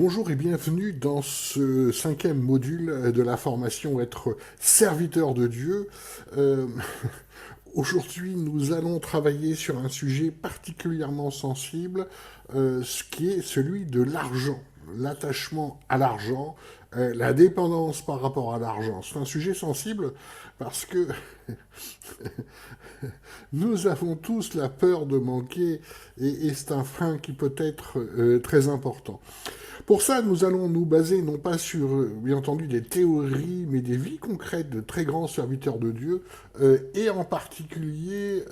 Bonjour et bienvenue dans ce cinquième module de la formation Être serviteur de Dieu. Euh, Aujourd'hui, nous allons travailler sur un sujet particulièrement sensible, ce qui est celui de l'argent, l'attachement à l'argent, la dépendance par rapport à l'argent. C'est un sujet sensible parce que nous avons tous la peur de manquer et c'est un frein qui peut être très important. Pour ça, nous allons nous baser non pas sur, bien entendu, des théories, mais des vies concrètes de très grands serviteurs de Dieu, et en particulier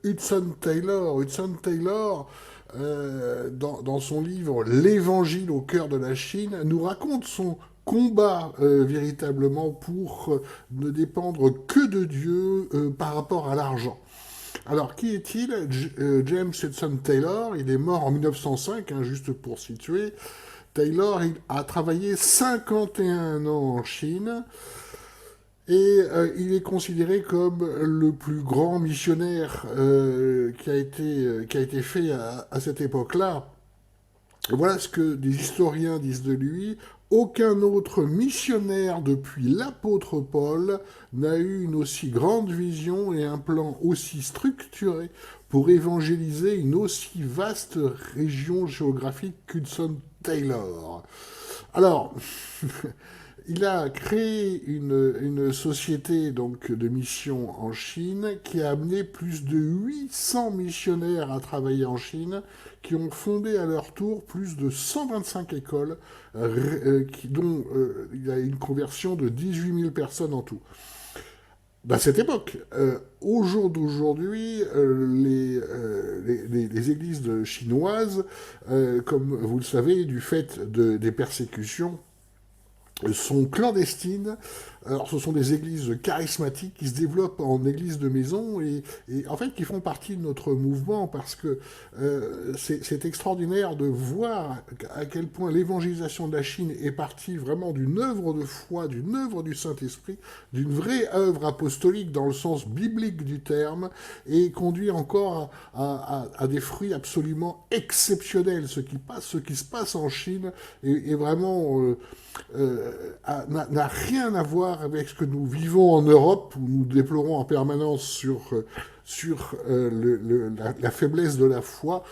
Hudson Taylor. Hudson Taylor, dans son livre L'Évangile au cœur de la Chine, nous raconte son combat véritablement pour ne dépendre que de Dieu par rapport à l'argent. Alors, qui est-il? James Hudson Taylor, il est mort en 1905, hein, juste pour situer. Taylor il a travaillé 51 ans en Chine et il est considéré comme le plus grand missionnaire qui a été fait à cette époque-là. Voilà ce que des historiens disent de lui. Aucun autre missionnaire depuis l'apôtre Paul n'a eu une aussi grande vision et un plan aussi structuré pour évangéliser une aussi vaste région géographique qu'Hudson Taylor. Alors, il a créé une société donc, de mission en Chine qui a amené plus de 800 missionnaires à travailler en Chine, qui ont fondé à leur tour plus de 125 écoles, dont il y a une conversion de 18 000 personnes en tout. À cette époque, au jour d'aujourd'hui, les églises chinoises, comme vous le savez, du fait des persécutions, sont clandestines. Alors, ce sont des églises charismatiques qui se développent en églises de maison et en fait qui font partie de notre mouvement parce que c'est extraordinaire de voir à quel point l'évangélisation de la Chine est partie vraiment d'une œuvre de foi, d'une œuvre du Saint-Esprit, d'une vraie œuvre apostolique dans le sens biblique du terme et conduit encore à des fruits absolument exceptionnels. Ce qui se passe en Chine est vraiment n'a rien à voir avec ce que nous vivons en Europe, où nous déplorons en permanence sur la faiblesse de la foi,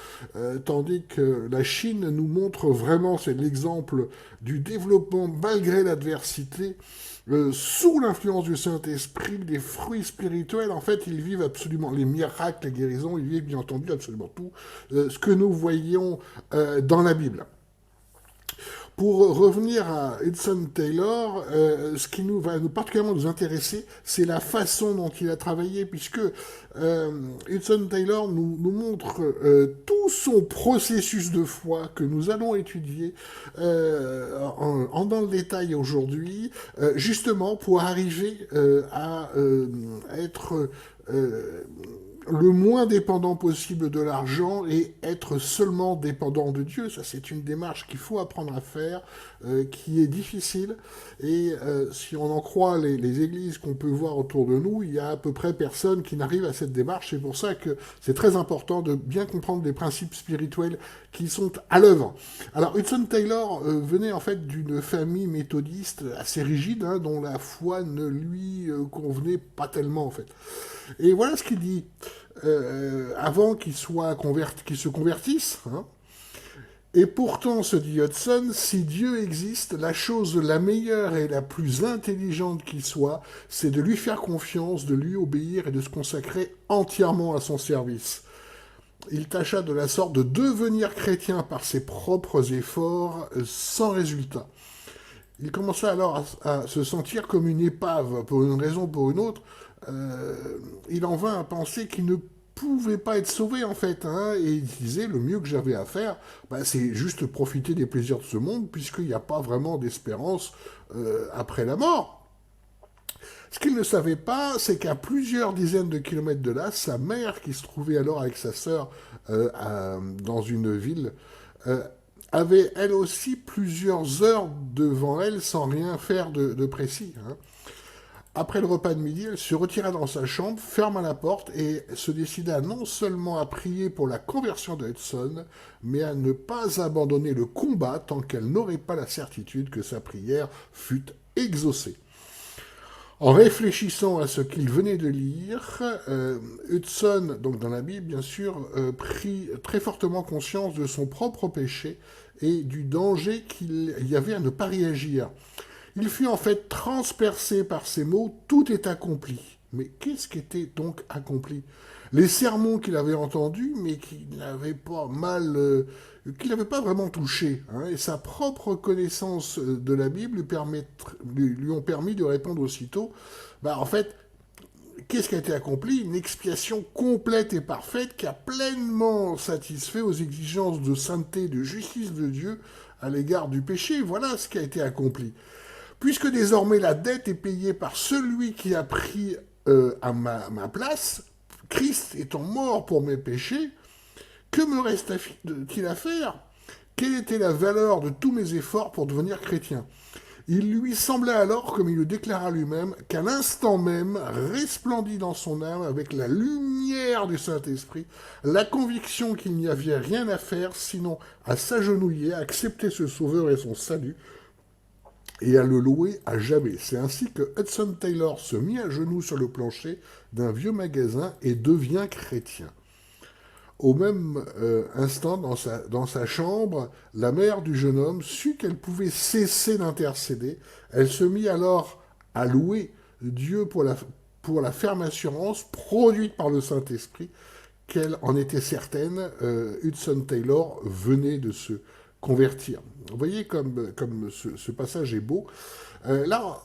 tandis que la Chine nous montre vraiment, c'est l'exemple du développement malgré l'adversité, sous l'influence du Saint-Esprit, des fruits spirituels. En fait, ils vivent absolument les miracles, les guérisons, ils vivent bien entendu absolument tout ce que nous voyons dans la Bible. Pour revenir à Hudson Taylor, ce qui nous va particulièrement nous intéresser, c'est la façon dont il a travaillé, puisque Hudson Taylor nous montre tout son processus de foi que nous allons étudier dans le détail aujourd'hui, justement pour arriver à être le moins dépendant possible de l'argent et être seulement dépendant de Dieu. Ça, c'est une démarche qu'il faut apprendre à faire, qui est difficile. Et si on en croit les églises qu'on peut voir autour de nous, il y a à peu près personne qui n'arrive à cette démarche. C'est pour ça que c'est très important de bien comprendre les principes spirituels qui sont à l'œuvre. Alors, Hudson Taylor venait en fait d'une famille méthodiste assez rigide, hein, dont la foi ne lui convenait pas tellement en fait. Et voilà ce qu'il dit. Avant qu'il se convertisse, hein. Et pourtant, se dit Hudson, si Dieu existe, la chose la meilleure et la plus intelligente qui soit, c'est de lui faire confiance, de lui obéir et de se consacrer entièrement à son service. Il tâcha de la sorte de devenir chrétien par ses propres efforts, sans résultat. Il commença alors à se sentir comme une épave, pour une raison ou pour une autre. Il en vint à penser qu'il ne pouvait pas être sauvé en fait, hein, et il disait le mieux que j'avais à faire, c'est juste profiter des plaisirs de ce monde, puisqu'il n'y a pas vraiment d'espérance après la mort. Ce qu'il ne savait pas, c'est qu'à plusieurs dizaines de kilomètres de là, sa mère, qui se trouvait alors avec sa sœur dans une ville, euh, avait elle aussi plusieurs heures devant elle sans rien faire de précis, hein. Après le repas de midi, elle se retira dans sa chambre, ferma la porte et se décida non seulement à prier pour la conversion de Hudson, mais à ne pas abandonner le combat tant qu'elle n'aurait pas la certitude que sa prière fût exaucée. En réfléchissant à ce qu'il venait de lire, Hudson, donc dans la Bible bien sûr, prit très fortement conscience de son propre péché et du danger qu'il y avait à ne pas réagir. Il fut en fait transpercé par ces mots, tout est accompli. Mais qu'est-ce qui était donc accompli? Les sermons qu'il avait entendus, mais qu'il n'avait pas qu'il n'avait pas vraiment touché, hein, et sa propre connaissance de la Bible lui ont permis de répondre aussitôt, en fait, qu'est-ce qui a été accompli? Une expiation complète et parfaite qui a pleinement satisfait aux exigences de sainteté, de justice de Dieu à l'égard du péché. Voilà ce qui a été accompli. Puisque désormais la dette est payée par celui qui a pris à ma place, Christ étant mort pour mes péchés, que me reste-t-il à faire? Quelle était la valeur de tous mes efforts pour devenir chrétien? Il lui semblait alors, comme il le déclara lui-même, qu'à l'instant même resplendit dans son âme avec la lumière du Saint-Esprit la conviction qu'il n'y avait rien à faire sinon à s'agenouiller, à accepter ce Sauveur et son salut, et à le louer à jamais. C'est ainsi que Hudson Taylor se mit à genoux sur le plancher d'un vieux magasin et devient chrétien. Au même instant, dans sa chambre, la mère du jeune homme sut qu'elle pouvait cesser d'intercéder. Elle se mit alors à louer Dieu pour la ferme assurance produite par le Saint-Esprit qu'elle en était certaine. Hudson Taylor venait de se convertir. Vous voyez comme ce passage est beau. Là,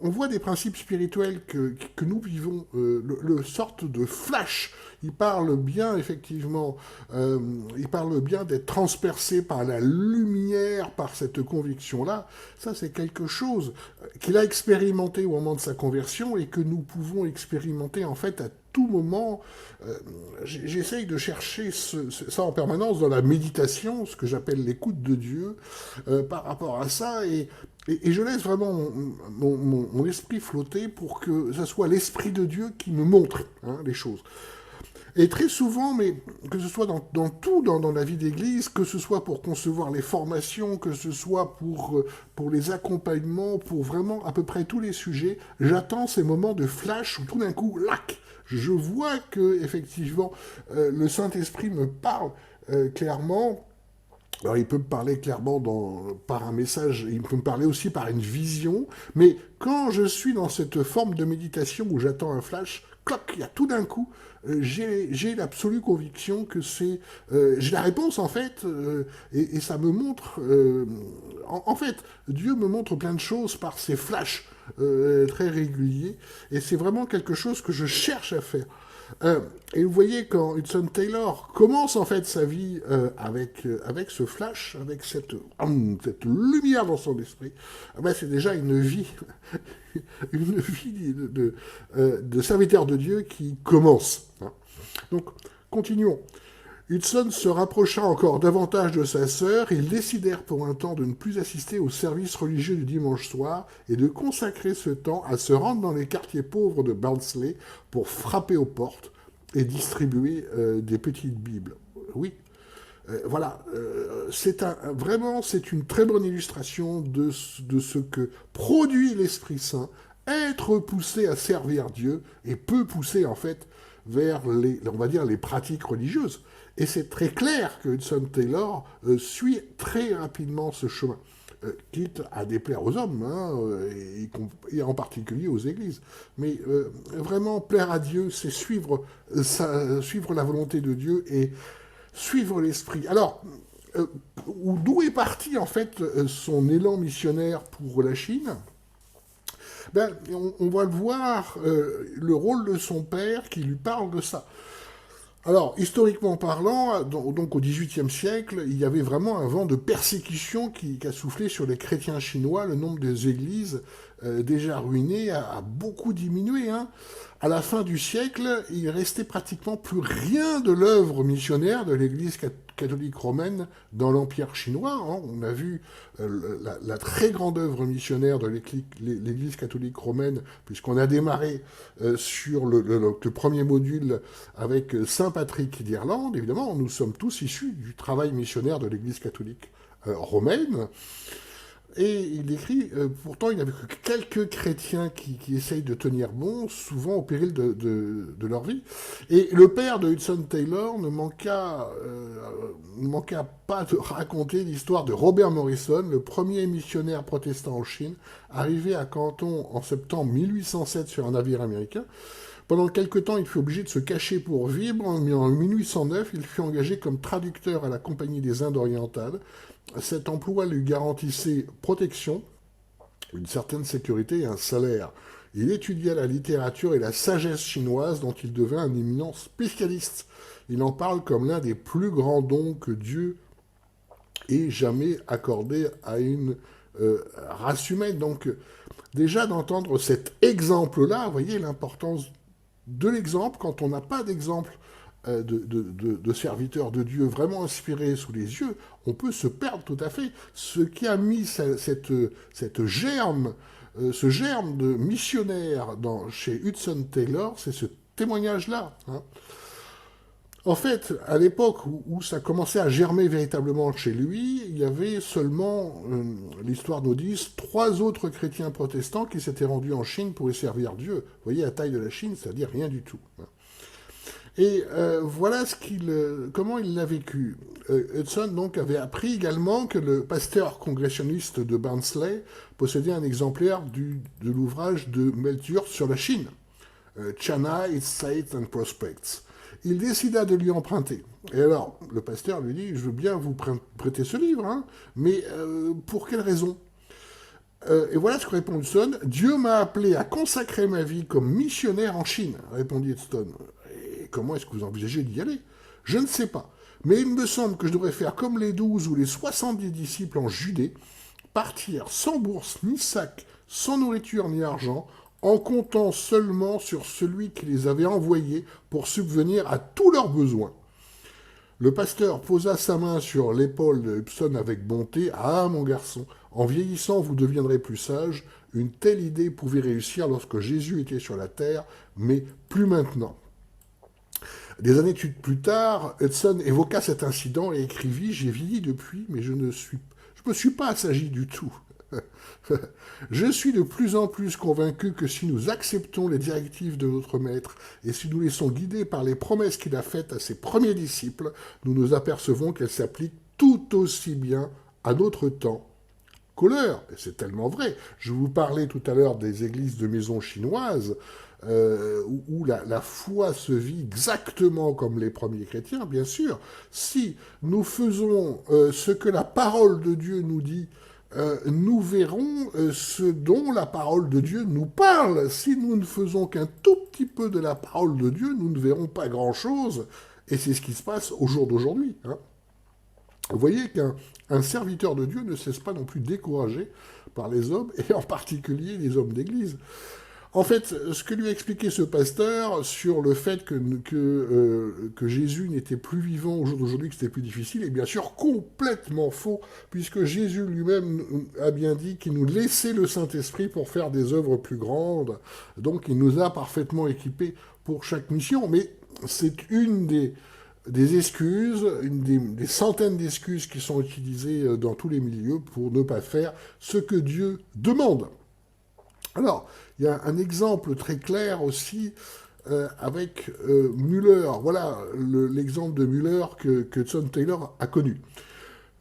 on voit des principes spirituels que nous vivons, le sorte de flash. Il parle bien, effectivement, il parle bien d'être transpercé par la lumière, par cette conviction-là. Ça, c'est quelque chose qu'il a expérimenté au moment de sa conversion et que nous pouvons expérimenter, en fait, à tout moment. J'essaye de chercher ça en permanence dans la méditation, ce que j'appelle l'écoute de Dieu, par rapport à ça, et je laisse vraiment mon esprit flotter pour que ce soit l'Esprit de Dieu qui me montre les choses. Et très souvent, mais que ce soit dans tout dans la vie d'église, que ce soit pour concevoir les formations, que ce soit pour les accompagnements, pour vraiment à peu près tous les sujets, j'attends ces moments de flash où tout d'un coup, lac, je vois que effectivement le Saint-Esprit me parle clairement. Alors, il peut me parler clairement par un message, il peut me parler aussi par une vision, mais quand je suis dans cette forme de méditation où j'attends un flash, cloc, il y a tout d'un coup, j'ai l'absolue conviction que j'ai la réponse en fait, et ça me montre, en fait, Dieu me montre plein de choses par ces flashs très réguliers, et c'est vraiment quelque chose que je cherche à faire. Et vous voyez, quand Hudson Taylor commence en fait sa vie avec ce flash, avec cette lumière dans son esprit, c'est déjà une vie, une vie de serviteur de Dieu qui commence. Donc, continuons. Hudson se rapprocha encore davantage de sa sœur. Ils décidèrent pour un temps de ne plus assister au service religieux du dimanche soir et de consacrer ce temps à se rendre dans les quartiers pauvres de Barnsley pour frapper aux portes et distribuer des petites Bibles. Oui, voilà, vraiment, c'est une très bonne illustration de ce que produit l'Esprit Saint. Être poussé à servir Dieu et peut pousser en fait vers on va dire, les pratiques religieuses. Et c'est très clair que Hudson Taylor suit très rapidement ce chemin, quitte à déplaire aux hommes, et en particulier aux églises. Mais vraiment, plaire à Dieu, c'est suivre la volonté de Dieu et suivre l'esprit. Alors, d'où est parti en fait son élan missionnaire pour la Chine? On va le voir, le rôle de son père qui lui parle de ça. Alors, historiquement parlant, donc au XVIIIe siècle, il y avait vraiment un vent de persécution qui a soufflé sur les chrétiens chinois. Le nombre des églises déjà ruiné, a beaucoup diminué. Hein. À la fin du siècle, il restait pratiquement plus rien de l'œuvre missionnaire de l'Église catholique romaine dans l'Empire chinois. Hein. On a vu la très grande œuvre missionnaire de l'Église catholique romaine, puisqu'on a démarré sur le premier module avec Saint Patrick d'Irlande. Évidemment, nous sommes tous issus du travail missionnaire de l'Église catholique romaine. Et il écrit, pourtant il n'y avait que quelques chrétiens qui essayent de tenir bon, souvent au péril de leur vie. Et le père de Hudson Taylor ne manqua pas de raconter l'histoire de Robert Morrison, le premier missionnaire protestant en Chine, arrivé à Canton en septembre 1807 sur un navire américain. Pendant quelque temps, il fut obligé de se cacher pour vivre, mais en 1809, il fut engagé comme traducteur à la Compagnie des Indes orientales. Cet emploi lui garantissait protection, une certaine sécurité et un salaire. Il étudia la littérature et la sagesse chinoise dont il devint un éminent spécialiste. Il en parle comme l'un des plus grands dons que Dieu ait jamais accordé à une race humaine. Donc déjà d'entendre cet exemple-là, vous voyez l'importance de l'exemple quand on n'a pas d'exemple de serviteurs de Dieu vraiment inspirés sous les yeux, on peut se perdre tout à fait. Ce qui a mis cette germe, ce germe de missionnaire chez Hudson Taylor, c'est ce témoignage-là. Hein. En fait, à l'époque où ça commençait à germer véritablement chez lui, il y avait seulement, l'histoire nous dit, 3 autres chrétiens protestants qui s'étaient rendus en Chine pour y servir Dieu. Vous voyez, la taille de la Chine, c'est-à-dire rien du tout. Et voilà comment il l'a vécu. Hudson donc avait appris également que le pasteur congressionniste de Barnsley possédait un exemplaire de l'ouvrage de Melchior sur la Chine, China, its Sites and Prospects. Il décida de lui emprunter. Et alors, le pasteur lui dit, je veux bien vous prêter ce livre, hein, mais pour quelle raison ? Et voilà ce que répond Hudson. Dieu m'a appelé à consacrer ma vie comme missionnaire en Chine, répondit Hudson. Et comment est-ce que vous envisagez d'y aller ? Je ne sais pas. Mais il me semble que je devrais faire comme les 12 ou les 70 disciples en Judée, partir sans bourse ni sac, sans nourriture ni argent, en comptant seulement sur celui qui les avait envoyés pour subvenir à tous leurs besoins. Le pasteur posa sa main sur l'épaule de Hudson avec bonté. « Ah, mon garçon, en vieillissant, vous deviendrez plus sage. Une telle idée pouvait réussir lorsque Jésus était sur la terre, mais plus maintenant. » Des années plus tard, Hudson évoqua cet incident et écrivit « J'ai vieilli depuis, mais je ne me suis pas assagi du tout. Je suis de plus en plus convaincu que si nous acceptons les directives de notre Maître et si nous laissons guider par les promesses qu'il a faites à ses premiers disciples, nous nous apercevons qu'elles s'appliquent tout aussi bien à notre temps qu'au leur. Et c'est tellement vrai. Je vous parlais tout à l'heure des églises de maisons chinoises où la foi se vit exactement comme les premiers chrétiens, bien sûr. Si nous faisons ce que la parole de Dieu nous dit, nous verrons ce dont la parole de Dieu nous parle. Si nous ne faisons qu'un tout petit peu de la parole de Dieu, nous ne verrons pas grand-chose. Et c'est ce qui se passe au jour d'aujourd'hui. Hein. Vous voyez qu'un serviteur de Dieu ne cesse pas non plus découragé par les hommes, et en particulier les hommes d'église. En fait, ce que lui a expliqué ce pasteur sur le fait que Jésus n'était plus vivant au jour d'aujourd'hui, que c'était plus difficile, est bien sûr complètement faux, puisque Jésus lui-même a bien dit qu'il nous laissait le Saint-Esprit pour faire des œuvres plus grandes. Donc il nous a parfaitement équipés pour chaque mission. Mais c'est une des excuses, des centaines d'excuses qui sont utilisées dans tous les milieux pour ne pas faire ce que Dieu demande. Alors, il y a un exemple très clair aussi avec Müller. Voilà l'exemple de Müller que Hudson Taylor a connu.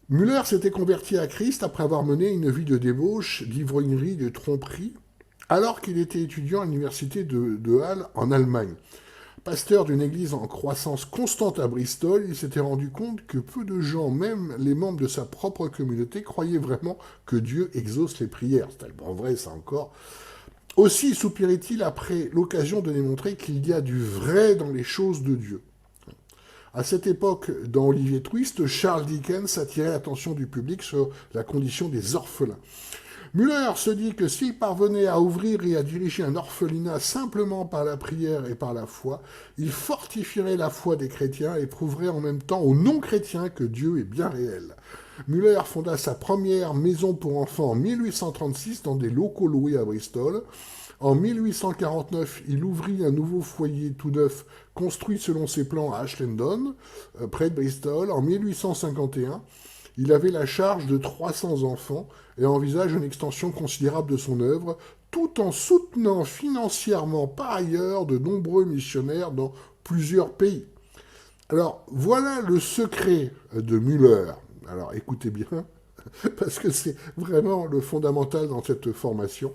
Müller s'était converti à Christ après avoir mené une vie de débauche, d'ivrognerie, de tromperie, alors qu'il était étudiant à l'université de Halle en Allemagne. Pasteur d'une église en croissance constante à Bristol, il s'était rendu compte que peu de gens, même les membres de sa propre communauté, croyaient vraiment que Dieu exauce les prières. C'est tellement vrai, ça encore. Aussi soupirait-il après l'occasion de démontrer qu'il y a du vrai dans les choses de Dieu. À cette époque, dans Olivier Twist, Charles Dickens attirait l'attention du public sur la condition des orphelins. Müller se dit que s'il parvenait à ouvrir et à diriger un orphelinat simplement par la prière et par la foi, il fortifierait la foi des chrétiens et prouverait en même temps aux non-chrétiens que Dieu est bien réel. Müller fonda sa première maison pour enfants en 1836 dans des locaux loués à Bristol. En 1849, il ouvrit un nouveau foyer tout neuf construit selon ses plans à Ashlendon, près de Bristol. En 1851, il avait la charge de 300 enfants et envisage une extension considérable de son œuvre, tout en soutenant financièrement par ailleurs de nombreux missionnaires dans plusieurs pays. Alors, voilà le secret de Müller. Alors, écoutez bien, parce que c'est vraiment le fondamental dans cette formation.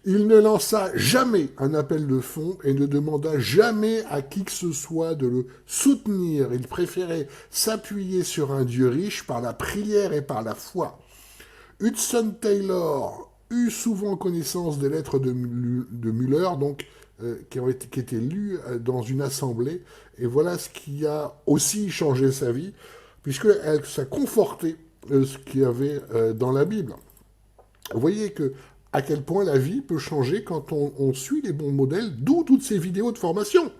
Il ne lança jamais un appel de fonds et ne demanda jamais à qui que ce soit de le soutenir. Il préférait s'appuyer sur un Dieu riche par la prière et par la foi. Hudson Taylor eut souvent connaissance des lettres de Müller, donc, qui étaient lues dans une assemblée, et voilà ce qui a aussi changé sa vie, puisque ça confortait ce qu'il y avait dans la Bible. Vous voyez que à quel point la vie peut changer quand on suit les bons modèles, d'où toutes ces vidéos de formation,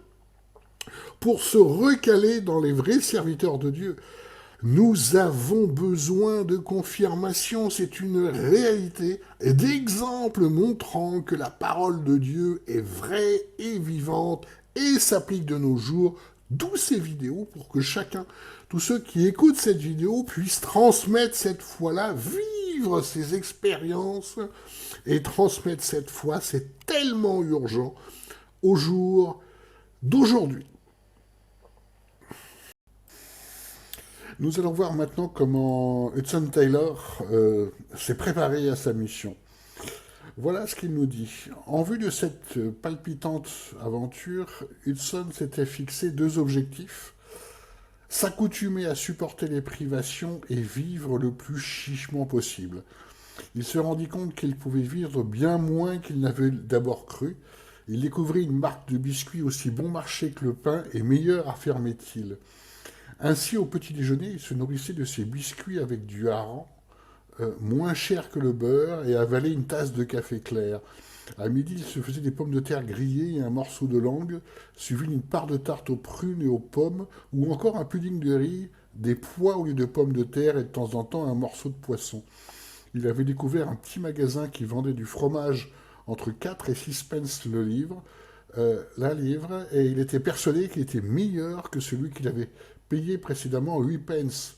pour se recaler dans les vrais serviteurs de Dieu. Nous avons besoin de confirmation, c'est une réalité, et d'exemples montrant que la parole de Dieu est vraie et vivante et s'applique de nos jours, d'où ces vidéos pour que chacun, tous ceux qui écoutent cette vidéo, puissent transmettre cette foi-là, vivre ces expériences et transmettre cette foi, c'est tellement urgent au jour d'aujourd'hui. Nous allons voir maintenant comment Hudson Taylor s'est préparé à sa mission. Voilà ce qu'il nous dit. En vue de cette palpitante aventure, Hudson s'était fixé 2 objectifs. S'accoutumer à supporter les privations et vivre le plus chichement possible. Il se rendit compte qu'il pouvait vivre bien moins qu'il n'avait d'abord cru. Il découvrit une marque de biscuits aussi bon marché que le pain et meilleur, affirmait-il. Ainsi, au petit déjeuner, il se nourrissait de ses biscuits avec du hareng, moins cher que le beurre, et avalait une tasse de café clair. À midi, il se faisait des pommes de terre grillées et un morceau de langue, suivi d'une part de tarte aux prunes et aux pommes, ou encore un pudding de riz, des pois au lieu de pommes de terre et de temps en temps un morceau de poisson. Il avait découvert un petit magasin qui vendait du fromage entre 4 et 6 pence la livre, et il était persuadé qu'il était meilleur que celui qu'il avait payé précédemment 8 pence.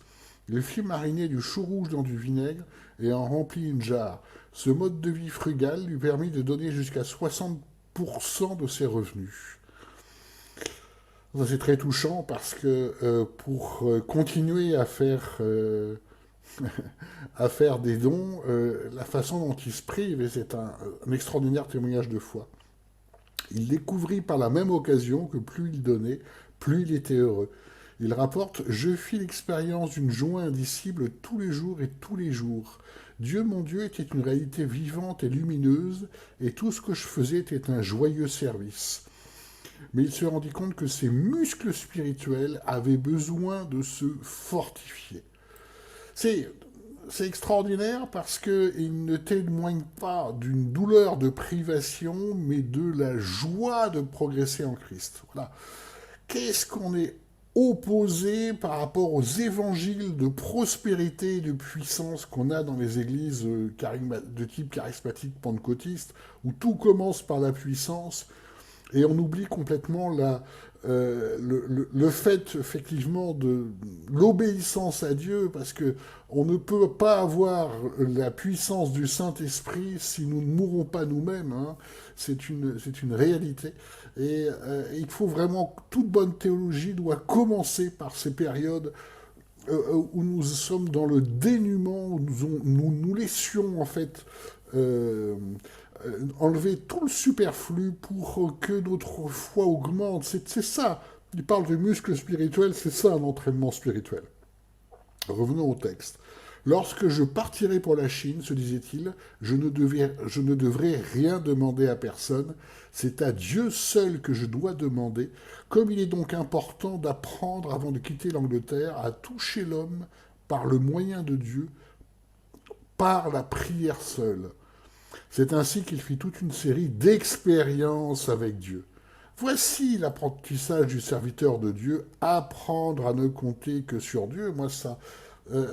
Il fit mariner du chou rouge dans du vinaigre et en remplit une jarre. Ce mode de vie frugal lui permit de donner jusqu'à 60% de ses revenus. Ça, c'est très touchant parce que pour continuer à faire des dons, la façon dont il se prive, et c'est un extraordinaire témoignage de foi. Il découvrit par la même occasion que plus il donnait, plus il était heureux. Il rapporte « Je fis l'expérience d'une joie indicible tous les jours et tous les jours. Dieu, mon Dieu, était une réalité vivante et lumineuse, et tout ce que je faisais était un joyeux service. » Mais il se rendit compte que ses muscles spirituels avaient besoin de se fortifier. C'est extraordinaire parce qu'il ne témoigne pas d'une douleur de privation, mais de la joie de progresser en Christ. Voilà. Qu'est-ce qu'on est opposé par rapport aux évangiles de prospérité et de puissance qu'on a dans les églises de type charismatique pentecôtiste, où tout commence par la puissance, et on oublie complètement le fait, effectivement, de l'obéissance à Dieu, parce que on ne peut pas avoir la puissance du Saint-Esprit si nous ne mourons pas nous-mêmes. Hein. C'est une réalité. Et il faut vraiment, toute bonne théologie doit commencer par ces périodes où nous sommes dans le dénuement, où nous laissions, en fait, enlever tout le superflu pour que notre foi augmente. C'est ça. Il parle de muscles spirituels, c'est ça un entraînement spirituel. Revenons au texte. Lorsque je partirai pour la Chine, se disait-il, je ne devrais rien demander à personne, c'est à Dieu seul que je dois demander, comme il est donc important d'apprendre avant de quitter l'Angleterre à toucher l'homme par le moyen de Dieu, par la prière seule. C'est ainsi qu'il fit toute une série d'expériences avec Dieu. Voici l'apprentissage du serviteur de Dieu, apprendre à ne compter que sur Dieu. Moi, ça, euh,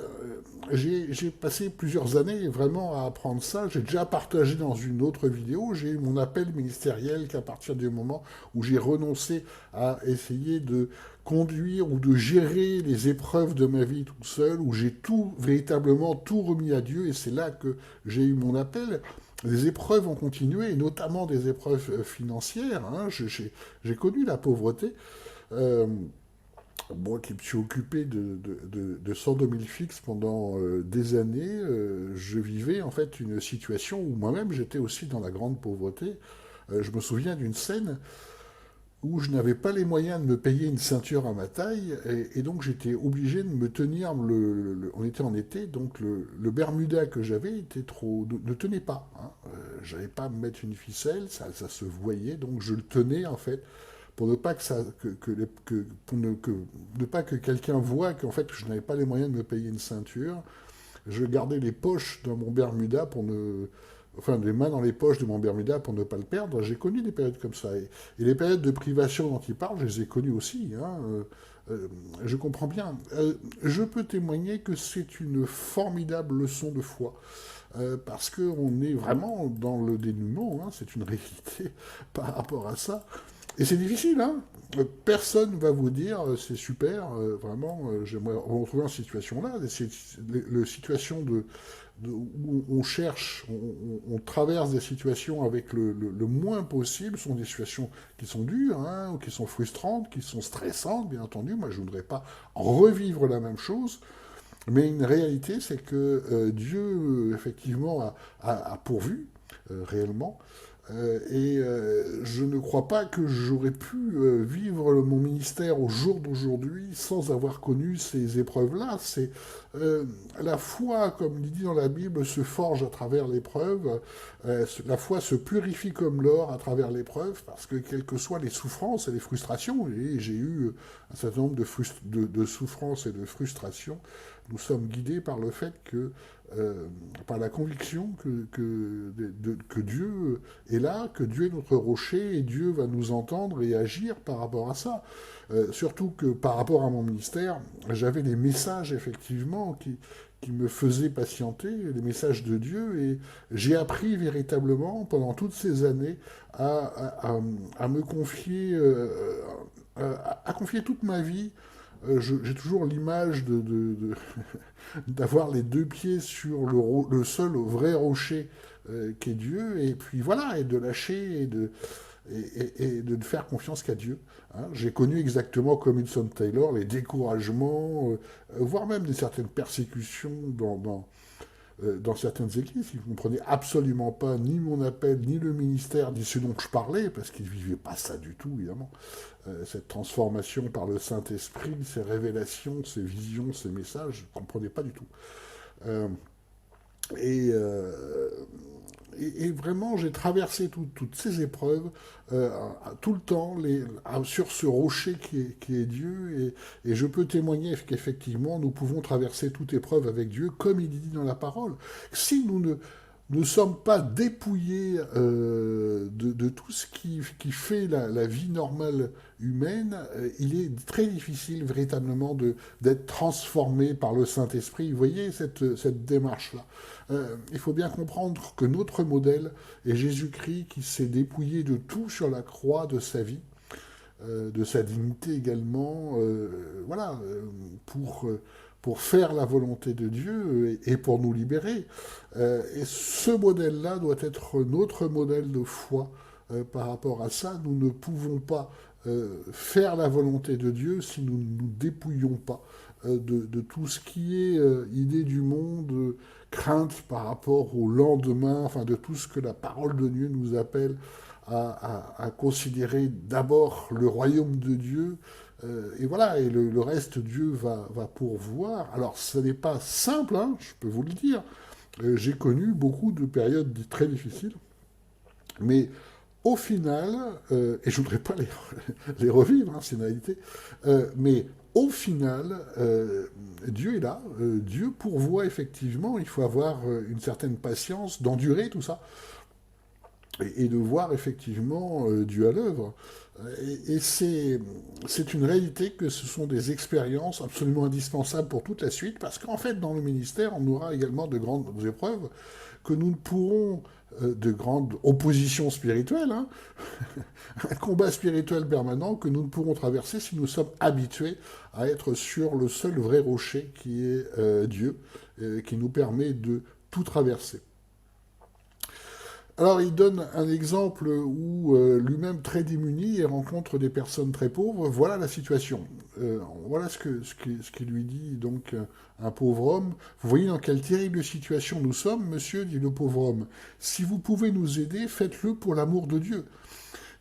j'ai passé plusieurs années vraiment à apprendre ça. J'ai déjà partagé dans une autre vidéo. J'ai eu mon appel ministériel qu'à partir du moment où j'ai renoncé à essayer de conduire ou de gérer les épreuves de ma vie tout seul, où j'ai tout, véritablement tout remis à Dieu, et c'est là que j'ai eu mon appel. Les épreuves ont continué, et notamment des épreuves financières. Hein. J'ai connu la pauvreté. Euh, Moi qui me suis occupé de 102 000 fixes pendant des années, je vivais en fait une situation où moi-même j'étais aussi dans la grande pauvreté. Je me souviens d'une scène où je n'avais pas les moyens de me payer une ceinture à ma taille, et donc j'étais obligé de me tenir, on était en été, donc le Bermuda que j'avais était trop, ne tenait pas. Hein. J'avais pas à me mettre une ficelle, ça se voyait, donc je le tenais en fait pour ne pas que ça, pour ne pas que quelqu'un voie qu'en fait je n'avais pas les moyens de me payer une ceinture. Je gardais les poches dans mon Bermuda pour ne, enfin les mains dans les poches de mon Bermuda pour ne pas le perdre. J'ai connu des périodes comme ça, et les périodes de privation dont il parle, je les ai connues aussi. Hein. Je comprends bien. Je peux témoigner que c'est une formidable leçon de foi. Parce qu'on est vraiment dans le dénuement, hein, c'est une réalité par rapport à ça. Et c'est difficile, hein. Personne va vous dire c'est super, vraiment, j'aimerais retrouver en situation là, la situation où on cherche, on traverse des situations avec le moins possible, sont des situations qui sont dures, hein, ou qui sont frustrantes, qui sont stressantes, bien entendu. Moi, je ne voudrais pas revivre la même chose. Mais une réalité, c'est que Dieu, effectivement, a pourvu, réellement. Je ne crois pas que j'aurais pu vivre mon ministère au jour d'aujourd'hui sans avoir connu ces épreuves-là. C'est la foi, comme il dit dans la Bible, se forge à travers l'épreuve. La foi se purifie comme l'or à travers l'épreuve, parce que quelles que soient les souffrances et les frustrations, et j'ai eu un certain nombre de souffrances et de frustrations, nous sommes guidés par le fait que, par la conviction que Dieu est là, que Dieu est notre rocher, et Dieu va nous entendre et agir par rapport à ça. Surtout que par rapport à mon ministère, j'avais des messages effectivement qui me faisaient patienter, les messages de Dieu, et j'ai appris véritablement pendant toutes ces années à me confier, à confier toute ma vie. J'ai toujours l'image d'avoir les deux pieds sur le seul vrai rocher qu'est Dieu, et puis voilà, et de lâcher et de ne faire confiance qu'à Dieu. Hein. J'ai connu exactement comme Hudson Taylor les découragements, voire même des certaines persécutions dans certaines églises qui ne comprenaient absolument pas ni mon appel, ni le ministère, ni ce dont je parlais, parce qu'ils ne vivaient pas ça du tout, évidemment. Cette transformation par le Saint-Esprit, ces révélations, ces visions, ces messages, je ne comprenais pas du tout. Euh, et, euh, et vraiment, j'ai traversé toutes ces épreuves euh, tout le temps sur ce rocher qui est Dieu. Et je peux témoigner qu'effectivement, nous pouvons traverser toute épreuve avec Dieu, comme il dit dans la parole. Si nous ne sommes pas dépouillés de tout ce qui fait la vie normale humaine, il est très difficile véritablement d'être transformé par le Saint-Esprit. Vous voyez cette démarche-là. Il faut bien comprendre que notre modèle est Jésus-Christ qui s'est dépouillé de tout sur la croix de sa vie, de sa dignité également, voilà, pour faire la volonté de Dieu et pour nous libérer. Et ce modèle-là doit être notre modèle de foi par rapport à ça. Nous ne pouvons pas faire la volonté de Dieu si nous ne nous dépouillons pas de tout ce qui est idée du monde, crainte par rapport au lendemain, enfin de tout ce que la parole de Dieu nous appelle à considérer d'abord le royaume de Dieu, et voilà, et le reste, Dieu va pourvoir. Alors, ce n'est pas simple, hein, je peux vous le dire. J'ai connu beaucoup de périodes très difficiles, mais Au final, et je ne voudrais pas les revivre, hein, c'est une réalité, mais au final, Dieu est là, Dieu pourvoit effectivement, il faut avoir une certaine patience d'endurer tout ça, et de voir effectivement Dieu à l'œuvre. Et c'est une réalité que ce sont des expériences absolument indispensables pour toute la suite, parce qu'en fait, dans le ministère, on aura également de grandes épreuves que nous ne pourrons, de grandes oppositions spirituelles, hein, un combat spirituel permanent que nous ne pourrons traverser si nous sommes habitués à être sur le seul vrai rocher qui est Dieu, qui nous permet de tout traverser. Alors il donne un exemple où lui-même très démuni et rencontre des personnes très pauvres. Voilà la situation. Voilà ce qu'il lui dit donc un pauvre homme. Vous voyez dans quelle terrible situation nous sommes, monsieur, dit le pauvre homme. Si vous pouvez nous aider, faites-le pour l'amour de Dieu.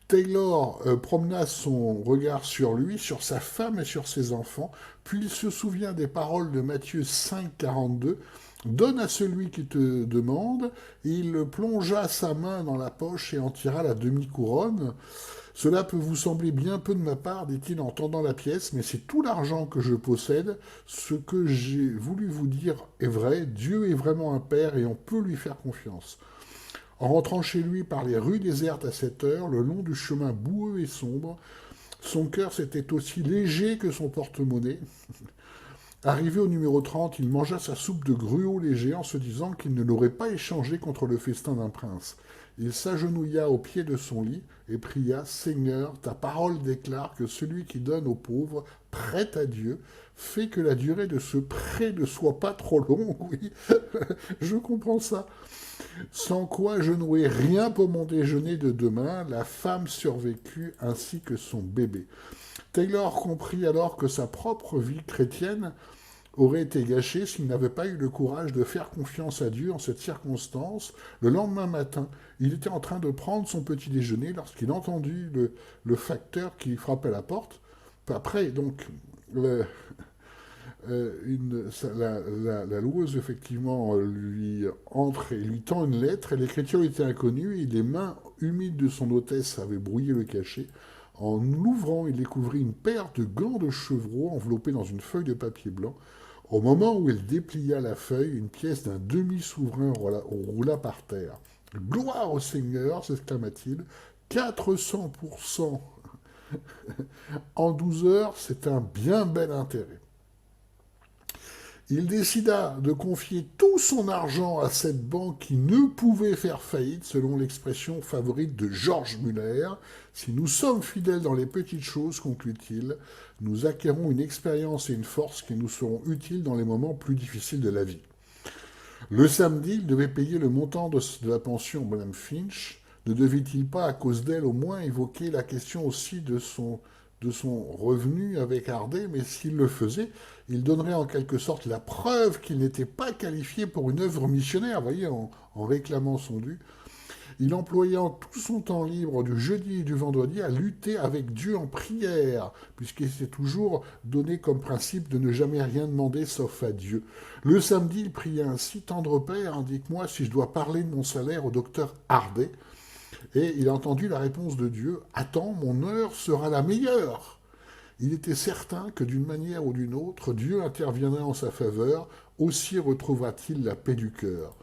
Taylor promena son regard sur lui, sur sa femme et sur ses enfants, puis il se souvient des paroles de Matthieu 5, 42. Donne à celui qui te demande, et il plongea sa main dans la poche et en tira la demi-couronne. Cela peut vous sembler bien peu de ma part, dit-il en tendant la pièce, mais c'est tout l'argent que je possède. Ce que j'ai voulu vous dire est vrai, Dieu est vraiment un Père et on peut lui faire confiance. En rentrant chez lui par les rues désertes à cette heure, le long du chemin boueux et sombre, son cœur s'était aussi léger que son porte-monnaie. Arrivé au numéro 30, il mangea sa soupe de gruau léger en se disant qu'il ne l'aurait pas échangé contre le festin d'un prince. Il s'agenouilla au pied de son lit et pria « Seigneur, ta parole déclare que celui qui donne aux pauvres prête à Dieu fait que la durée de ce prêt ne soit pas trop longue. » Oui, je comprends ça. Sans quoi je n'aurais rien pour mon déjeuner de demain, la femme survécut ainsi que son bébé. Taylor comprit alors que sa propre vie chrétienne aurait été gâchée s'il n'avait pas eu le courage de faire confiance à Dieu en cette circonstance. Le lendemain matin, il était en train de prendre son petit déjeuner lorsqu'il entendit le facteur qui frappait à la porte. Après, donc, la loueuse, effectivement, lui entre et lui tend une lettre, et l'écriture était inconnue, et les mains humides de son hôtesse avaient brouillé le cachet. En l'ouvrant, il découvrit une paire de gants de chevreau enveloppés dans une feuille de papier blanc. Au moment où il déplia la feuille, une pièce d'un demi-souverain roula par terre. « Gloire au Seigneur !» s'exclama-t-il. « 400% en 12 heures, c'est un bien bel intérêt. » Il décida de confier tout son argent à cette banque qui ne pouvait faire faillite, selon l'expression favorite de George Muller. Si nous sommes fidèles dans les petites choses, conclut-il, nous acquérons une expérience et une force qui nous seront utiles dans les moments plus difficiles de la vie. Le samedi, il devait payer le montant de la pension à Mme Finch. Ne devait-il pas, à cause d'elle, au moins évoquer la question aussi de son revenu avec Hardet, mais s'il le faisait, il donnerait en quelque sorte la preuve qu'il n'était pas qualifié pour une œuvre missionnaire, vous voyez, en réclamant son dû. Il employant tout son temps libre du jeudi et du vendredi à lutter avec Dieu en prière, puisqu'il s'est toujours donné comme principe de ne jamais rien demander sauf à Dieu. Le samedi, il pria ainsi: « Tendre Père, indique-moi si je dois parler de mon salaire au docteur Hardet. » Et il a entendu la réponse de Dieu: « Attends, mon heure sera la meilleure. » Il était certain que d'une manière ou d'une autre, Dieu interviendrait en sa faveur, aussi retrouvera-t-il la paix du cœur.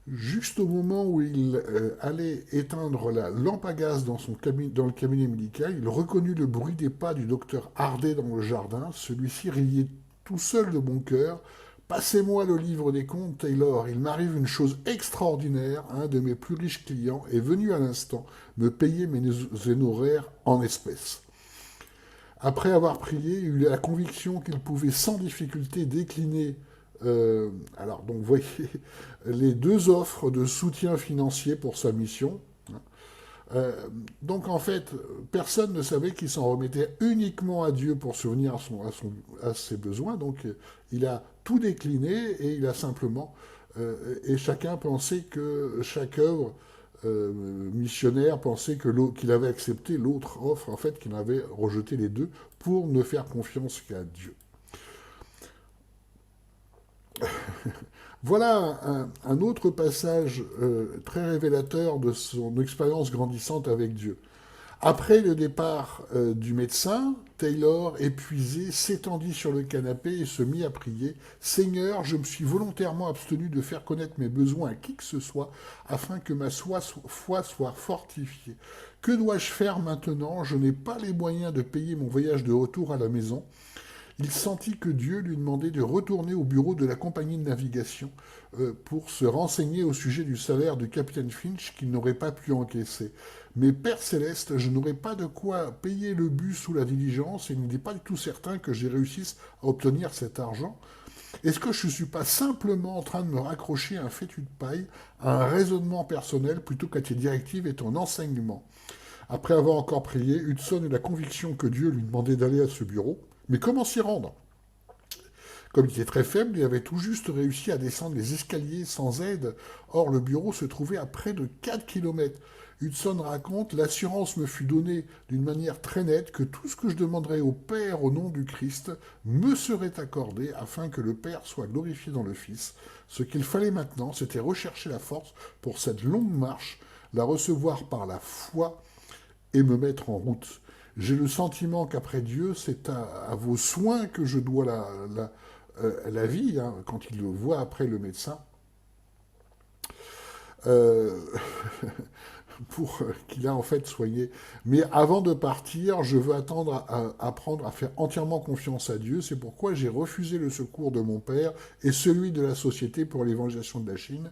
Juste au moment où il allait éteindre la lampe à gaz dans le cabinet médical, il reconnut le bruit des pas du docteur Hardet dans le jardin. Celui-ci riait tout seul de bon cœur. « Passez-moi le livre des comptes, Taylor. Il m'arrive une chose extraordinaire. Un de mes plus riches clients est venu à l'instant me payer mes honoraires en espèces. » Après avoir prié, il eut la conviction qu'il pouvait sans difficulté décliner alors, donc, vous voyez, les deux offres de soutien financier pour sa mission. Donc, en fait, personne ne savait qu'il s'en remettait uniquement à Dieu pour subvenir à ses besoins. Donc, il a tout décliné et il a simplement... et chacun pensait que chaque œuvre missionnaire pensait qu'il avait accepté l'autre offre, en fait, qu'il avait rejeté les deux pour ne faire confiance qu'à Dieu. Voilà un autre passage très révélateur de son expérience grandissante avec Dieu. Après le départ du médecin, Taylor, épuisé, s'étendit sur le canapé et se mit à prier. Seigneur, je me suis volontairement abstenu de faire connaître mes besoins à qui que ce soit, afin que ma foi soit fortifiée. Que dois-je faire maintenant? Je n'ai pas les moyens de payer mon voyage de retour à la maison. Il sentit que Dieu lui demandait de retourner au bureau de la compagnie de navigation pour se renseigner au sujet du salaire du capitaine Finch qu'il n'aurait pas pu encaisser. Mais Père Céleste, je n'aurai pas de quoi payer le bus ou la diligence et il n'est pas du tout certain que j'y réussisse à obtenir cet argent. Est-ce que je ne suis pas simplement en train de me raccrocher à un fétu de paille, à un raisonnement personnel plutôt qu'à tes directives et ton enseignement? Après avoir encore prié, Hudson eut la conviction que Dieu lui demandait d'aller à ce bureau. Mais comment s'y rendre? Comme il était très faible, il avait tout juste réussi à descendre les escaliers sans aide. Or, le bureau se trouvait à près de 4 kilomètres. Hudson raconte, l'assurance me fut donnée d'une manière très nette que tout ce que je demanderais au Père au nom du Christ me serait accordé afin que le Père soit glorifié dans le Fils. Ce qu'il fallait maintenant, c'était rechercher la force pour cette longue marche, la recevoir par la foi et me mettre en route. J'ai le sentiment qu'après Dieu, c'est à vos soins que je dois la vie, hein, quand il le voit après le médecin, euh, pour qu'il a en fait soigné. Mais avant de partir, je veux apprendre à faire entièrement confiance à Dieu. C'est pourquoi j'ai refusé le secours de mon père et celui de la Société pour l'évangélisation de la Chine.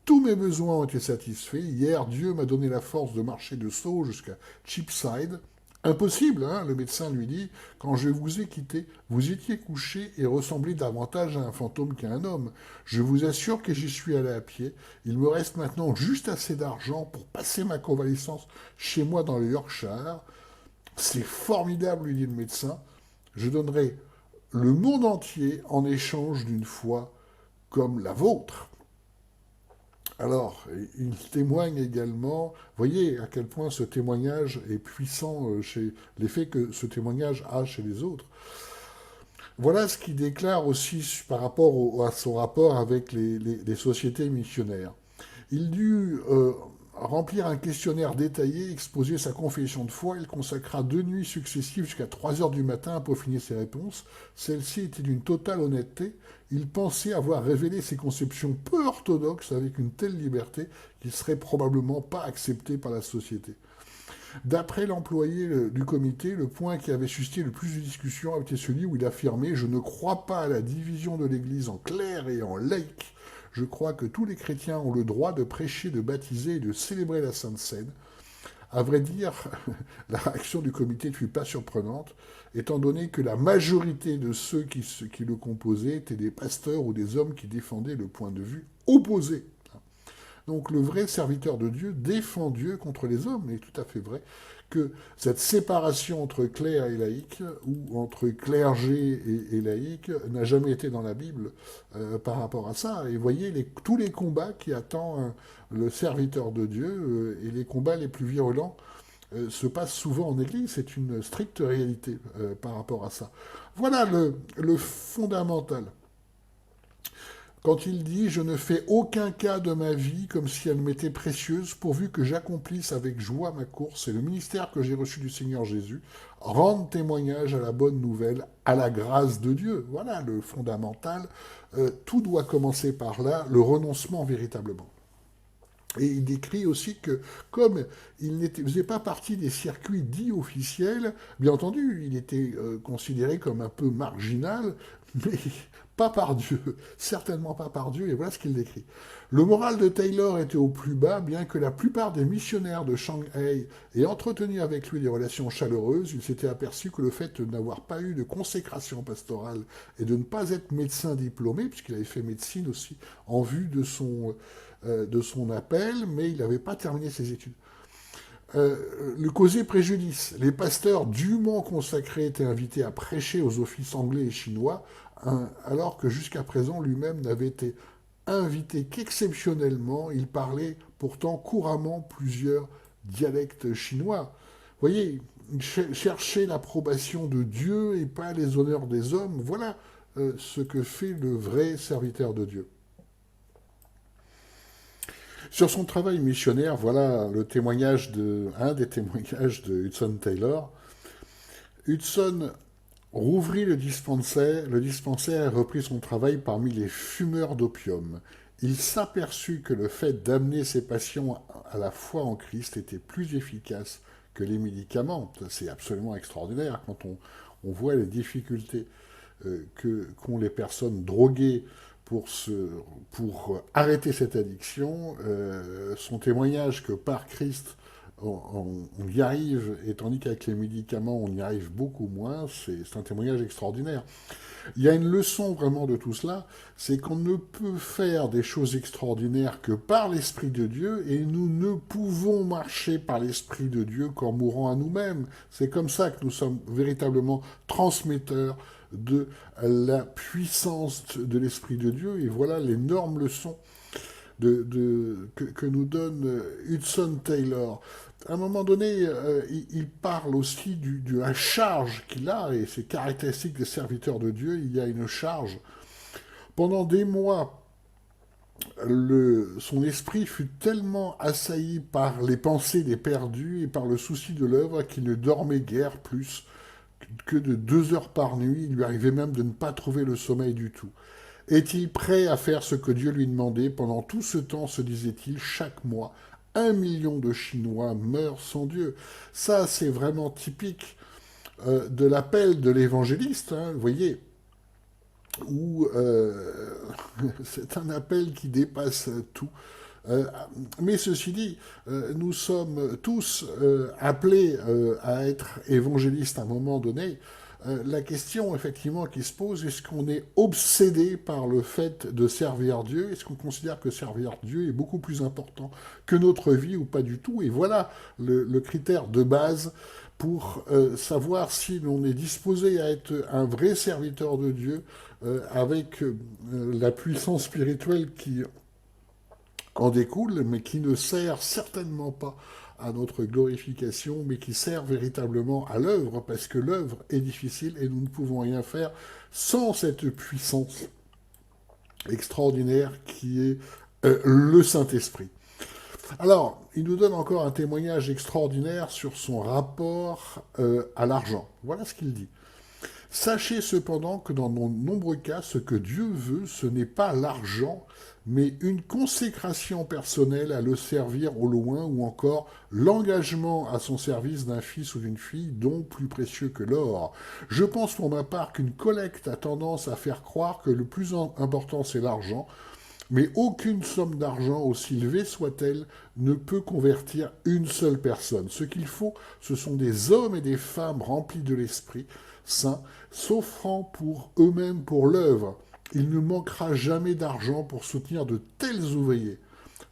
Tous mes besoins ont été satisfaits. Hier, Dieu m'a donné la force de marcher de Sceaux jusqu'à Cheapside. Impossible, hein, le médecin lui dit, quand je vous ai quitté, vous étiez couché et ressembliez davantage à un fantôme qu'à un homme. Je vous assure que j'y suis allé à pied. Il me reste maintenant juste assez d'argent pour passer ma convalescence chez moi dans le Yorkshire. C'est formidable, lui dit le médecin. Je donnerai le monde entier en échange d'une foi comme la vôtre. Alors, il témoigne également, voyez à quel point ce témoignage est puissant chez l'effet que ce témoignage a chez les autres. Voilà ce qu'il déclare aussi par rapport à son rapport avec les sociétés missionnaires. Il dut remplir un questionnaire détaillé, exposer sa confession de foi. Il consacra 2 nuits successives jusqu'à 3 heures du matin à peaufiner ses réponses. Celle-ci était d'une totale honnêteté. Il pensait avoir révélé ses conceptions peu orthodoxes avec une telle liberté qu'il ne serait probablement pas accepté par la société. D'après l'employé du comité, le point qui avait suscité le plus de discussions était celui où il affirmait « Je ne crois pas à la division de l'Église en clercs et en laïcs. Je crois que tous les chrétiens ont le droit de prêcher, de baptiser et de célébrer la Sainte Seine. » À vrai dire, la réaction du comité ne fut pas surprenante, étant donné que la majorité de ceux qui le composaient étaient des pasteurs ou des hommes qui défendaient le point de vue opposé. Donc le vrai serviteur de Dieu défend Dieu contre les hommes, et tout à fait vrai que cette séparation entre clerc et laïc, ou entre clergé et laïc, n'a jamais été dans la Bible par rapport à ça. Et voyez tous les combats qui attendent le serviteur de Dieu, et les combats les plus virulents se passent souvent en Église, c'est une stricte réalité par rapport à ça. Voilà le fondamental. Quand il dit « Je ne fais aucun cas de ma vie comme si elle m'était précieuse, pourvu que j'accomplisse avec joie ma course et le ministère que j'ai reçu du Seigneur Jésus, rendre témoignage à la bonne nouvelle, à la grâce de Dieu. » Voilà le fondamental. Tout doit commencer par là, le renoncement véritablement. Et il décrit aussi que, comme il ne faisait pas partie des circuits dits officiels, bien entendu, il était considéré comme un peu marginal, mais pas par Dieu, certainement pas par Dieu, et voilà ce qu'il décrit. Le moral de Taylor était au plus bas, bien que la plupart des missionnaires de Shanghai aient entretenu avec lui des relations chaleureuses, il s'était aperçu que le fait de n'avoir pas eu de consécration pastorale et de ne pas être médecin diplômé, puisqu'il avait fait médecine aussi en vue de son appel, mais il n'avait pas terminé ses études. Le causait préjudice. Les pasteurs dûment consacrés étaient invités à prêcher aux offices anglais et chinois, alors que jusqu'à présent lui-même n'avait été invité qu'exceptionnellement. Il parlait pourtant couramment plusieurs dialectes chinois. Vous voyez, chercher l'approbation de Dieu et pas les honneurs des hommes, voilà ce que fait le vrai serviteur de Dieu. Sur son travail missionnaire, voilà un des témoignages de Hudson Taylor. Hudson rouvrit le dispensaire et reprit son travail parmi les fumeurs d'opium. Il s'aperçut que le fait d'amener ses patients à la foi en Christ était plus efficace que les médicaments. C'est absolument extraordinaire quand on voit les difficultés qu'ont les personnes droguées pour arrêter cette addiction. Son témoignage que par Christ, on y arrive, et tandis qu'avec les médicaments, on y arrive beaucoup moins, c'est un témoignage extraordinaire. Il y a une leçon vraiment de tout cela, c'est qu'on ne peut faire des choses extraordinaires que par l'Esprit de Dieu, et nous ne pouvons marcher par l'Esprit de Dieu qu'en mourant à nous-mêmes. C'est comme ça que nous sommes véritablement transmetteurs de la puissance de l'Esprit de Dieu, et voilà l'énorme leçon que nous donne Hudson Taylor. À un moment donné, il parle aussi de la charge qu'il a, et c'est caractéristique des serviteurs de Dieu, il y a une charge. Pendant des mois, son esprit fut tellement assailli par les pensées des perdus et par le souci de l'œuvre qu'il ne dormait guère plus que de 2 heures par nuit. Il lui arrivait même de ne pas trouver le sommeil du tout. Est-il prêt à faire ce que Dieu lui demandait? Pendant tout ce temps, se disait-il, chaque mois, 1 million de Chinois meurent sans Dieu. Ça, c'est vraiment typique de l'appel de l'évangéliste, hein, vous voyez, où c'est un appel qui dépasse tout. Mais ceci dit, nous sommes tous appelés à être évangélistes à un moment donné. La question, effectivement, qui se pose, est-ce qu'on est obsédé par le fait de servir Dieu? Est-ce qu'on considère que servir Dieu est beaucoup plus important que notre vie ou pas du tout? Et voilà le critère de base pour savoir si l'on est disposé à être un vrai serviteur de Dieu avec la puissance spirituelle qui en découle, mais qui ne sert certainement pas à notre glorification, mais qui sert véritablement à l'œuvre, parce que l'œuvre est difficile et nous ne pouvons rien faire sans cette puissance extraordinaire qui est le Saint-Esprit. Alors, il nous donne encore un témoignage extraordinaire sur son rapport à l'argent. Voilà ce qu'il dit. Sachez cependant que dans de nombreux cas, ce que Dieu veut, ce n'est pas l'argent, mais une consécration personnelle à le servir au loin, ou encore l'engagement à son service d'un fils ou d'une fille, don plus précieux que l'or. Je pense pour ma part qu'une collecte a tendance à faire croire que le plus important c'est l'argent, mais aucune somme d'argent, aussi élevée soit-elle, ne peut convertir une seule personne. Ce qu'il faut, ce sont des hommes et des femmes remplis de l'Esprit Saint, s'offrant pour eux-mêmes pour l'œuvre. Il ne manquera jamais d'argent pour soutenir de tels ouvriers.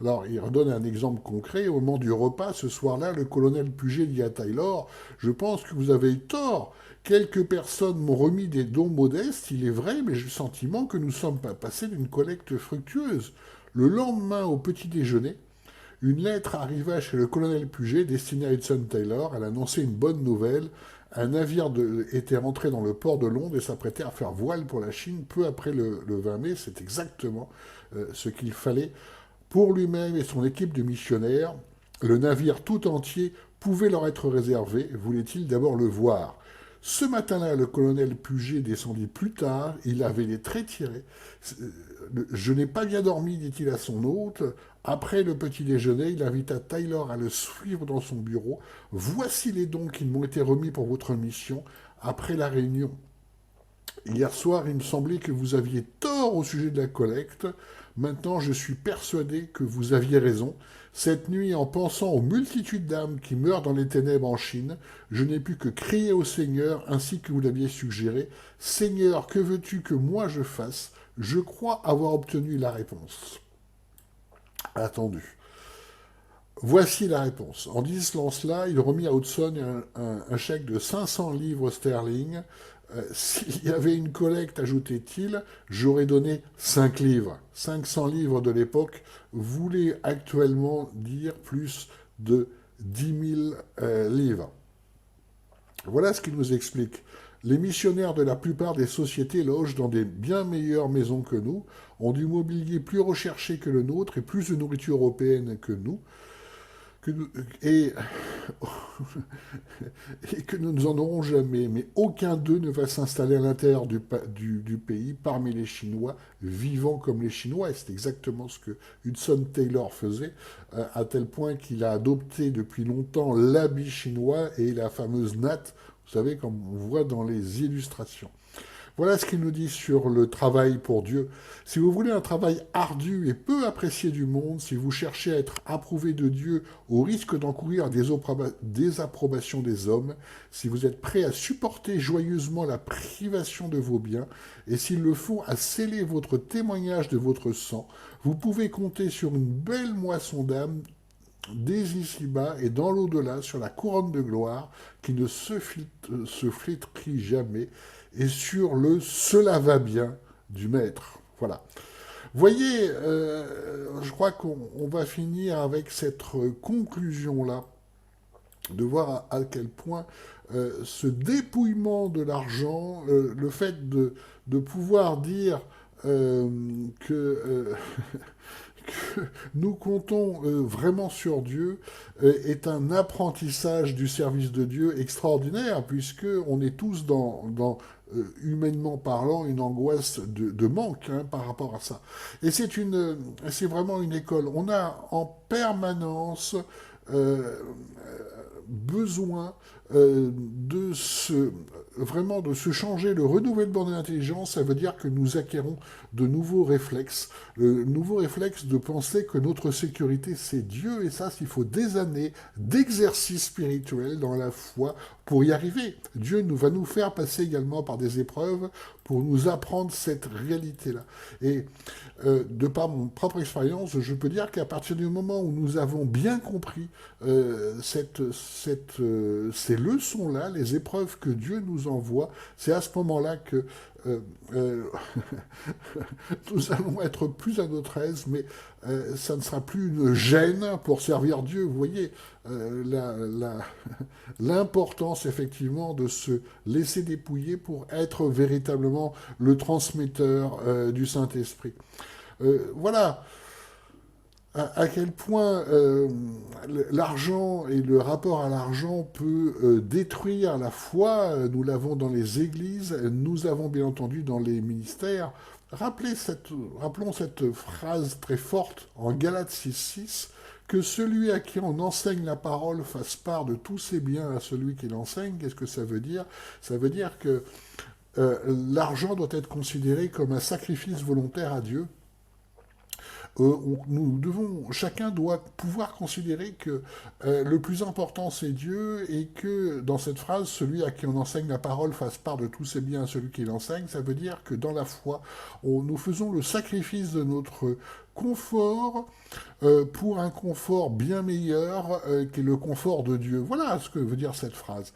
Alors, il redonne un exemple concret. Au moment du repas, ce soir-là, le colonel Puget dit à Taylor, « Je pense que vous avez eu tort. Quelques personnes m'ont remis des dons modestes, il est vrai, mais j'ai le sentiment que nous ne sommes pas passés d'une collecte fructueuse. » Le lendemain, au petit déjeuner, une lettre arriva chez le colonel Puget destinée à Hudson Taylor. Elle annonçait une bonne nouvelle. Un navire était rentré dans le port de Londres et s'apprêtait à faire voile pour la Chine peu après le 20 mai. C'est exactement ce qu'il fallait pour lui-même et son équipe de missionnaires. Le navire tout entier pouvait leur être réservé. Voulait-il d'abord le voir? Ce matin-là, le colonel Puget descendit plus tard. Il avait les traits tirés. « Je n'ai pas bien dormi, dit-il à son hôte. Après le petit déjeuner, il invita Taylor à le suivre dans son bureau. « Voici les dons qui m'ont été remis pour votre mission. Après la réunion, hier soir, il me semblait que vous aviez tort au sujet de la collecte. Maintenant, je suis persuadé que vous aviez raison. Cette nuit, en pensant aux multitudes d'âmes qui meurent dans les ténèbres en Chine, je n'ai pu que crier au Seigneur, ainsi que vous l'aviez suggéré. Seigneur, que veux-tu que moi je fasse? Je crois avoir obtenu la réponse. » Attendu. Voici la réponse. En disant cela, il remit à Hudson un chèque de 500 livres sterling. S'il y avait une collecte, ajoutait-il, j'aurais donné 5 livres. 500 livres de l'époque voulaient actuellement dire plus de 10 000 livres. Voilà ce qu'il nous explique. Les missionnaires de la plupart des sociétés logent dans des bien meilleures maisons que nous, ont du mobilier plus recherché que le nôtre et plus de nourriture européenne que nous, que nous- et, et que nous n'en aurons jamais. Mais aucun d'eux ne va s'installer à l'intérieur du pays parmi les Chinois, vivant comme les Chinois. Et c'est exactement ce que Hudson Taylor faisait, à tel point qu'il a adopté depuis longtemps l'habit chinois et la fameuse natte, vous savez, comme on voit dans les illustrations. Voilà ce qu'il nous dit sur le travail pour Dieu. Si vous voulez un travail ardu et peu apprécié du monde, si vous cherchez à être approuvé de Dieu au risque d'encourir des désapprobations des hommes, si vous êtes prêt à supporter joyeusement la privation de vos biens, et s'il le faut, à sceller votre témoignage de votre sang, vous pouvez compter sur une belle moisson d'âme dès ici-bas et dans l'au-delà sur la couronne de gloire qui ne se flétrit jamais et sur le cela va bien du maître. Voilà. Voyez, je crois qu'on va finir avec cette conclusion-là, de voir à quel point ce dépouillement de l'argent, le fait de pouvoir dire que que nous comptons vraiment sur Dieu est un apprentissage du service de Dieu extraordinaire, puisque on est tous humainement parlant, une angoisse de manque par rapport à ça. Et c'est vraiment une école. On a en permanence euh, besoin vraiment de se changer. Le renouvellement de l'intelligence, ça veut dire que nous acquérons de nouveaux réflexes. Le nouveau réflexe de penser que notre sécurité, c'est Dieu, et ça, il faut des années d'exercice spirituel dans la foi pour y arriver. Dieu va nous faire passer également par des épreuves pour nous apprendre cette réalité-là. Et de par mon propre expérience, je peux dire qu'à partir du moment où nous avons bien compris ces leçons-là, les épreuves que Dieu nous envoie, c'est à ce moment-là que euh, euh, nous allons être plus à notre aise, mais ça ne sera plus une gêne pour servir Dieu. Vous voyez l'importance effectivement de se laisser dépouiller pour être véritablement le transmetteur du Saint-Esprit. Voilà à quel point l'argent et le rapport à l'argent peut détruire la foi. Nous l'avons dans les églises, nous avons bien entendu dans les ministères. Rappelons cette phrase très forte en Galates 6,6, que celui à qui on enseigne la parole fasse part de tous ses biens à celui qui l'enseigne. Qu'est-ce que ça veut dire? Ça veut dire que l'argent doit être considéré comme un sacrifice volontaire à Dieu. Chacun doit pouvoir considérer que le plus important c'est Dieu et que dans cette phrase, celui à qui on enseigne la parole fasse part de tous ses biens à celui qui l'enseigne, ça veut dire que dans la foi, nous faisons le sacrifice de notre confort pour un confort bien meilleur qui est le confort de Dieu. Voilà ce que veut dire cette phrase.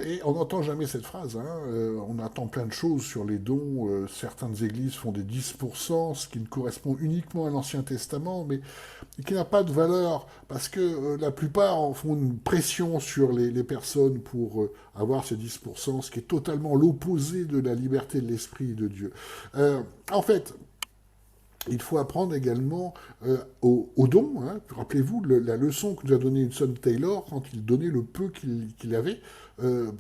Et on n'entend jamais cette phrase. On attend plein de choses sur les dons. Certaines églises font des 10%, ce qui ne correspond uniquement à l'Ancien Testament, mais qui n'a pas de valeur, parce que la plupart en font une pression sur les personnes pour avoir ces 10%, ce qui est totalement l'opposé de la liberté de l'esprit de Dieu. En fait, il faut apprendre également au don. Rappelez-vous la leçon que nous a donnée Hudson Taylor quand il donnait le peu qu'il avait,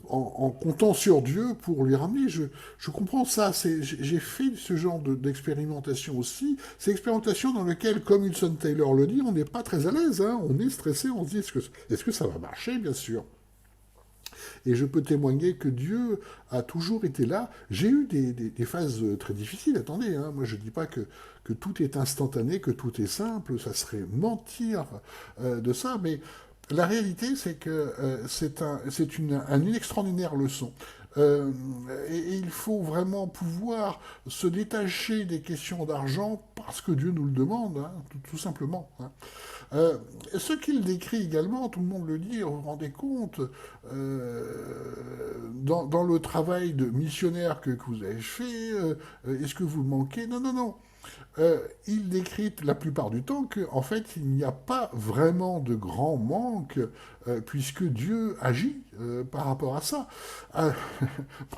en comptant sur Dieu pour lui ramener. Je comprends ça. J'ai fait ce genre d'expérimentation aussi. C'est expérimentation dans lesquelles, comme Hudson Taylor le dit, on n'est pas très à l'aise. On est stressé, on se dit est-ce que ça va marcher, bien sûr. Et je peux témoigner que Dieu a toujours été là. J'ai eu des phases très difficiles, attendez, moi je ne dis pas que tout est instantané, que tout est simple, ça serait mentir de ça, mais la réalité c'est que c'est une extraordinaire leçon. Et il faut vraiment pouvoir se détacher des questions d'argent parce que Dieu nous le demande, tout simplement. Ce qu'il décrit également, tout le monde le dit, vous vous rendez compte, dans le travail de missionnaire que vous avez fait, est-ce que vous manquez? Non, non, non. il décrit la plupart du temps qu'en fait, il n'y a pas vraiment de grand manque, puisque Dieu agit par rapport à ça. Euh,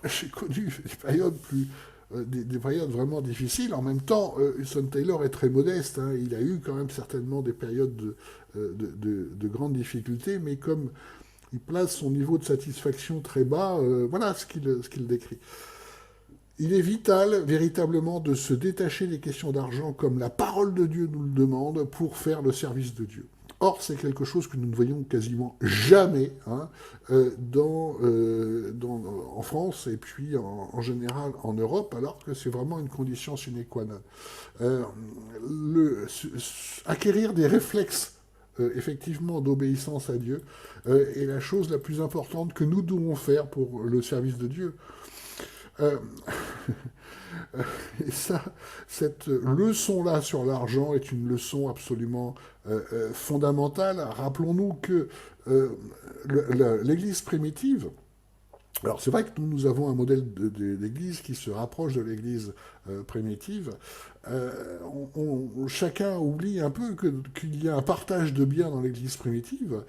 J'ai connu des périodes des périodes vraiment difficiles. En même temps, Hudson Taylor est très modeste. Hein. Il a eu quand même certainement des périodes de grandes difficultés, mais comme il place son niveau de satisfaction très bas, voilà ce qu'il décrit. Il est vital véritablement de se détacher des questions d'argent comme la parole de Dieu nous le demande pour faire le service de Dieu. Or, c'est quelque chose que nous ne voyons quasiment jamais hein, en France et puis en général en Europe, alors que c'est vraiment une condition sine qua non. Euh, Acquérir des réflexes effectivement d'obéissance à Dieu est la chose la plus importante que nous devons faire pour le service de Dieu. Euh, et ça, cette leçon-là sur l'argent est une leçon absolument fondamentale. Rappelons-nous que l'Église primitive, alors c'est vrai que nous avons un modèle d'Église qui se rapproche de l'Église primitive. Chacun oublie un peu qu'il y a un partage de biens dans l'Église primitive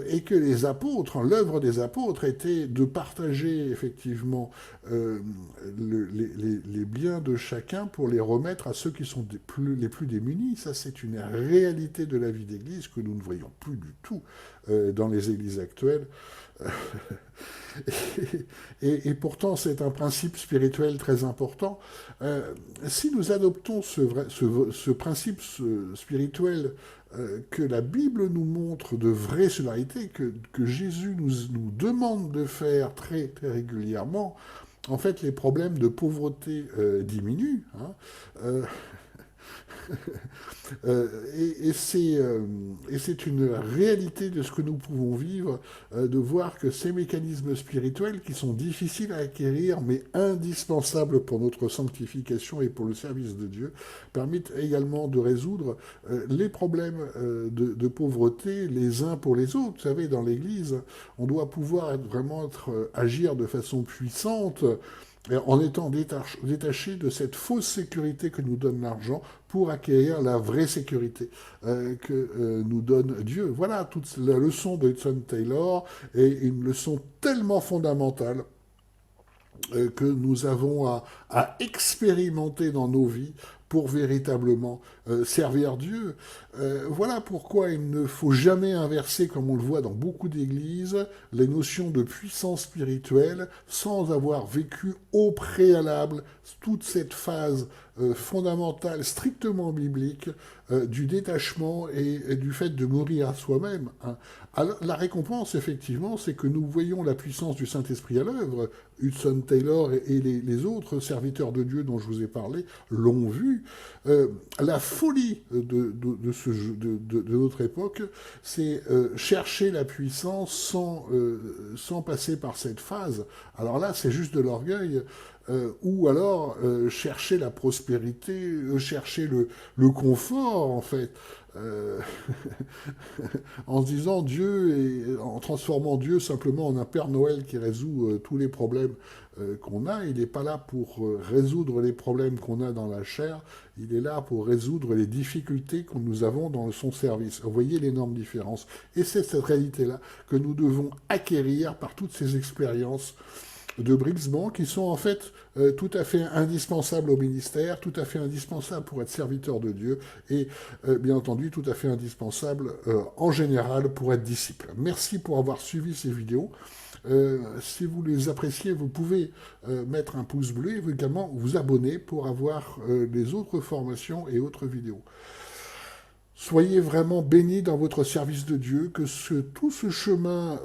et que les apôtres, l'œuvre des apôtres était de partager effectivement les biens de chacun pour les remettre à ceux qui sont les plus démunis. Ça, c'est une réalité de la vie d'Église que nous ne voyons plus du tout dans les églises actuelles. Et pourtant, c'est un principe spirituel très important. Si nous adoptons ce principe spirituel que la Bible nous montre de vraie solidarité, que Jésus nous demande de faire très, très régulièrement, en fait, les problèmes de pauvreté diminuent. Hein. Et c'est une réalité de ce que nous pouvons vivre, de voir que ces mécanismes spirituels qui sont difficiles à acquérir, mais indispensables pour notre sanctification et pour le service de Dieu, permettent également de résoudre les problèmes de pauvreté les uns pour les autres. Vous savez, dans l'Église, on doit pouvoir agir de façon puissante, en étant détaché de cette fausse sécurité que nous donne l'argent pour acquérir la vraie sécurité que nous donne Dieu. Voilà toute la leçon de Hudson Taylor est une leçon tellement fondamentale que nous avons à expérimenter dans nos vies pour véritablement servir Dieu. Voilà pourquoi il ne faut jamais inverser, comme on le voit dans beaucoup d'églises, les notions de puissance spirituelle sans avoir vécu au préalable toute cette phase fondamentale, strictement biblique, du détachement et du fait de mourir à soi-même. Hein. Alors, la récompense, effectivement, c'est que nous voyons la puissance du Saint-Esprit à l'œuvre. Hudson Taylor et les autres serviteurs de Dieu dont je vous ai parlé l'ont vu. La folie de notre époque, c'est chercher la puissance sans passer par cette phase. Alors là, c'est juste de l'orgueil. Ou alors chercher la prospérité, chercher le confort, en fait. En se disant en transformant Dieu simplement en un Père Noël qui résout tous les problèmes qu'on a. Il n'est pas là pour résoudre les problèmes qu'on a dans la chair, il est là pour résoudre les difficultés que nous avons dans son service. Vous voyez l'énorme différence. Et c'est cette réalité-là que nous devons acquérir par toutes ces expériences de brisement qui sont en fait tout à fait indispensables au ministère, tout à fait indispensables pour être serviteur de Dieu et bien entendu tout à fait indispensables en général pour être disciple. Merci pour avoir suivi ces vidéos. Si vous les appréciez, vous pouvez mettre un pouce bleu et également vous abonner pour avoir les autres formations et autres vidéos. Soyez vraiment bénis dans votre service de Dieu, que tout ce chemin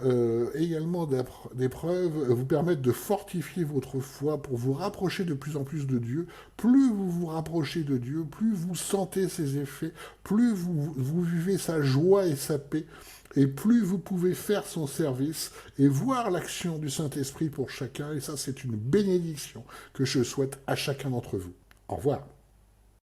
également d'épreuves vous permette de fortifier votre foi pour vous rapprocher de plus en plus de Dieu. Plus vous vous rapprochez de Dieu, plus vous sentez ses effets, plus vous vivez sa joie et sa paix, et plus vous pouvez faire son service et voir l'action du Saint-Esprit pour chacun. Et ça, c'est une bénédiction que je souhaite à chacun d'entre vous. Au revoir.